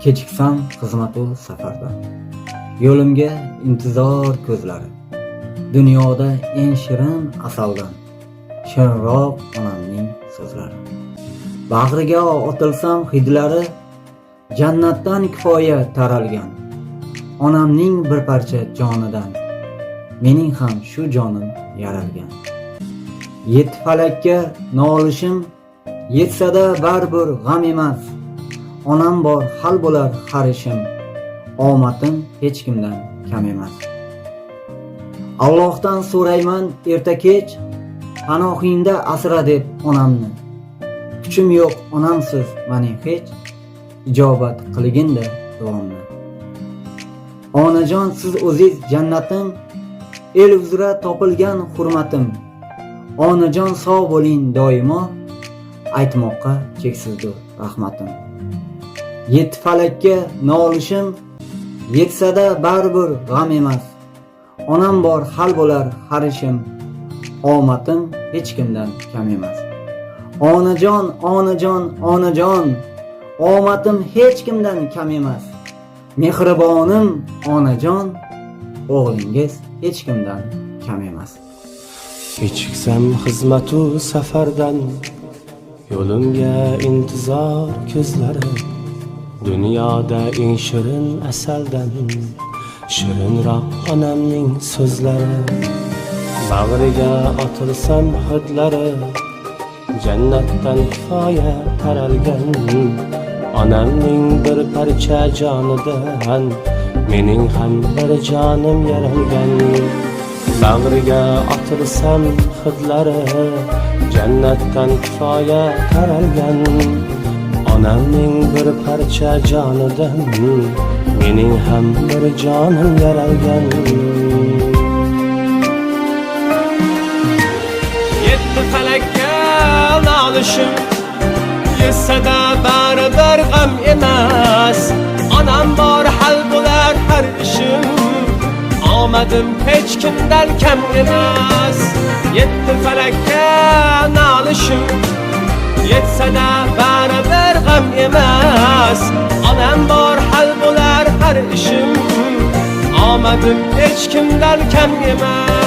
kechiksam xizmatu safarda. Yo'limga intizor ko'zlari. Dunyoda eng shirin asaldan, shirinroq onamning so'zlari. Bag'riga otilsam hidlari, jannatdan kifoya taralgan. Onamning bir parcha jonidan, mening ham shu jonim yaralgan. Yetti falakka nolishim, yetsada baribir g'am emas. Onam bor, hal bo'lar har ishim. Omadim hech kimdan kam emas. Allohdan so'rayman erta kech, panohingda asra deb onamni. Kuchim yo'q onamsiz mening hech, ijobat qilginda duomni. Onajon siz o'ziz jannatim, el uzra topilgan hurmatim. Onajon sog' bo'ling doimo, aytmoqqa cheksizdir rahmatim. Yetti falakka nolishim, yetsada baribir g'am emas. Onam bor, hal bo'lar har ishim. Omadim hech kimdan kam emas. Onajon, onajon, onajon, omadim hech kimdan kam emas. Mehribonim onajon, o'g'lingiz hech kimdan kam emas. Kechiksam xizmatu safardan, yo'limga intizor ko'zlari. Dunyoda eng shirin asaldan, shirinroq onamning so'zlari. Bag'riga otilsam hidlari, jannatdan kifoya taralgan. Onamning bir parcha jonidan, mening ham bir jonim yaralgan. Bag'riga otilsam hidlari, jannatdan kifoya taralgan. Onamning bir parcha jonidan, mening ham bir jonim yaralgan. Yetti falakka nolishim, yetsada baribir g'am emas. Onam bor, hal bo'lar har ishim. Omadim hech kimdan kam emas. Yetti falakka nolishim, yetsada baribir g'am emas. Onam bor, hal bo'lar har ishim. Omadim hech kimdan kam emas.